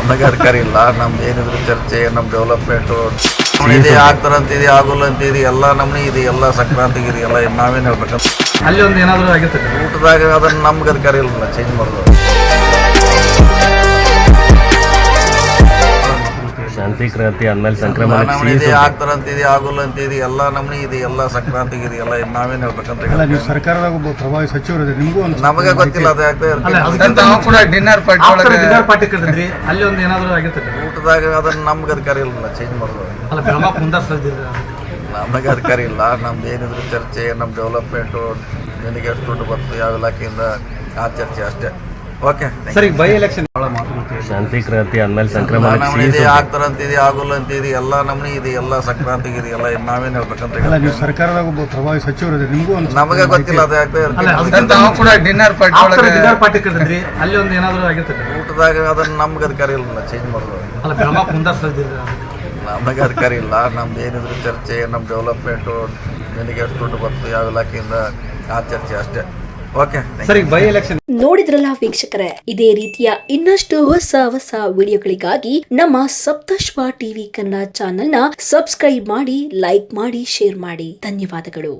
ನಮಗೆ ಅಧಿಕಾರ ಇಲ್ಲ. ನಮ್ದು ಏನಿದ್ರು ಚರ್ಚೆ, ನಮ್ಮ ಡೆವಲಪ್ಮೆಂಟು ಇದೆ ಆಗ್ತಾರಂತಿದೆ, ಆಗೋಲ್ಲ ಅಂತಿದೆ, ಎಲ್ಲ ನಮ್ನಿ ಇದೆ, ಎಲ್ಲ ಸಂಕ್ರಾಂತಿಗೆ ಇದೆ, ಎಲ್ಲ ನಾವೇನು ಹೇಳ್ಬೇಕಂತ. ಅಲ್ಲಿ ಒಂದು ಏನಾದರೂ ಆಗಿರ್ತದೆ ಊಟದಾಗ ಅದನ್ನು ನಮ್ಗೆ ಅಧಿಕಾರ ಇಲ್ಲ ಚೇಂಜ್ ಮಾಡೋದು. ಶಾಂತಿ ಕ್ರಾಂತಿ ಆದ್ಮೇಲೆ ಸಂಕ್ರಮಣ ಇದೆ ಆಗ್ತಾರಂತಿದೆ, ಆಗೋಲ್ಲ ಅಂತಿದೆ, ಎಲ್ಲ ನಮ್ನಿ ಇದೆ, ಎಲ್ಲ ಸಂಕ್ರಾಂತಿಗೆ ಇದೆ, ಎಲ್ಲ ನಾವೇನು ಹೇಳ್ಬೇಕಂತ. ನೀವು ಸರ್ಕಾರದಾಗ ಒಬ್ಬ ಪ್ರಭಾವಿ ಸಚಿವರು ನಿಮಗೂ ನಮಗೆ ಗೊತ್ತಿಲ್ಲ ಅದು ಯಾಕೆ ಕೂಡ ಡಿನ್ನರ್ ಪಾರ್ಟಿ ಕರೆದ್ರಿ, ಅಲ್ಲಿ ಒಂದು ಏನಾದರೂ ಆಗಿರ್ತದೆ ಊಟದಾಗ ಅದನ್ನು ನಮ್ಗೆ ಅಧಿಕಾರ ಇಲ್ಲ ಚೇಂಜ್ ಮಾಡೋದು. ಅಲ್ಲ ಬೆಳಗಾವಿ ಮುಂದಾಸ್ತಿದ್ದೀರಿ ನಮಗೆ ಅಧಿಕಾರ ಇಲ್ಲ. ನಮ್ದು ಏನಿದ್ರು ಚರ್ಚೆ, ನಮ್ಮ ಡೆವಲಪ್ಮೆಂಟು, ನಿನಗೆ ಎಷ್ಟು ದುಡ್ಡು ಬಂತು ಯಾವ ಇಲಾಖೆಯಿಂದ, ಆ ಚರ್ಚೆ ಅಷ್ಟೇ. Okay sir. ಈಗ ಬೈ ಎಲೆಕ್ಷನ್ ಶಾಂತಿ ಕ್ರಾಂತಿ ಆದ್ಮೇಲೆ ಸಂಕ್ರಮಣ ಇದೆ ಆಗ್ತಾರಂತಿದೆ, ಆಗೋಲ್ಲ ಅಂತಿದೆ, ಎಲ್ಲ ನಮ್ನಿ ಇದೆ, ಎಲ್ಲ ಸಂಕ್ರಾಂತಿಗೆ ಇದೆ, ಎಲ್ಲ ನಾವೇನು ಹೇಳ್ಬೇಕಂತ. ನೀವು ಸರ್ಕಾರದಾಗ ಒಬ್ಬ ಪ್ರಭಾವಿ ಸಚಿವರು ನಿಮಗೂ ನಮಗೆ ಗೊತ್ತಿಲ್ಲ ಅದು ಯಾಕೆ ಕೂಡ ಡಿನ್ನರ್ ಪಾರ್ಟಿ ಕರೆದ್ರಿ, ಅಲ್ಲಿ ಒಂದು ಏನಾದರೂ ಆಗಿರ್ತದೆ ಊಟದಾಗ ಅದನ್ನು ನಮ್ಗೆ ಅಧಿಕಾರ ಇಲ್ಲ ಚೇಂಜ್ ಮಾಡೋದು. ಅಲ್ಲ ಬೆಳಗಾವಿ ಮುಂದಾಸ್ತಿದ್ದೀರಿ ನಮಗೆ ಅಧಿಕಾರ ಇಲ್ಲ. ನಮ್ದು ಏನಿದ್ರು ಚರ್ಚೆ, ನಮ್ಮ ಡೆವಲಪ್ಮೆಂಟು, ನಿನಗೆ ಎಷ್ಟು ದುಡ್ಡು ಬಂತು ಯಾವ ಇಲಾಖೆಯಿಂದ, ಆ ಚರ್ಚೆ ಅಷ್ಟೇ. Okay sir. ಈಗ ಬೈ ಎಲೆಕ್ಷನ್ ನೋಡಿದ್ರಲ್ಲ ವೀಕ್ಷಕರೇ, ಇದೇ ರೀತಿಯ ಇನ್ನಷ್ಟು ಹೊಸ ವಿಡಿಯೋಗಳಿಗಾಗಿ ನಮ್ಮ ಸಪ್ತಶ್ವ ಟಿವಿ ಕನ್ನಡ ಚಾನೆಲ್ನ ಸಬ್ಸ್ಕ್ರೈಬ್ ಮಾಡಿ, ಲೈಕ್ ಮಾಡಿ, ಶೇರ್ ಮಾಡಿ. ಧನ್ಯವಾದಗಳು.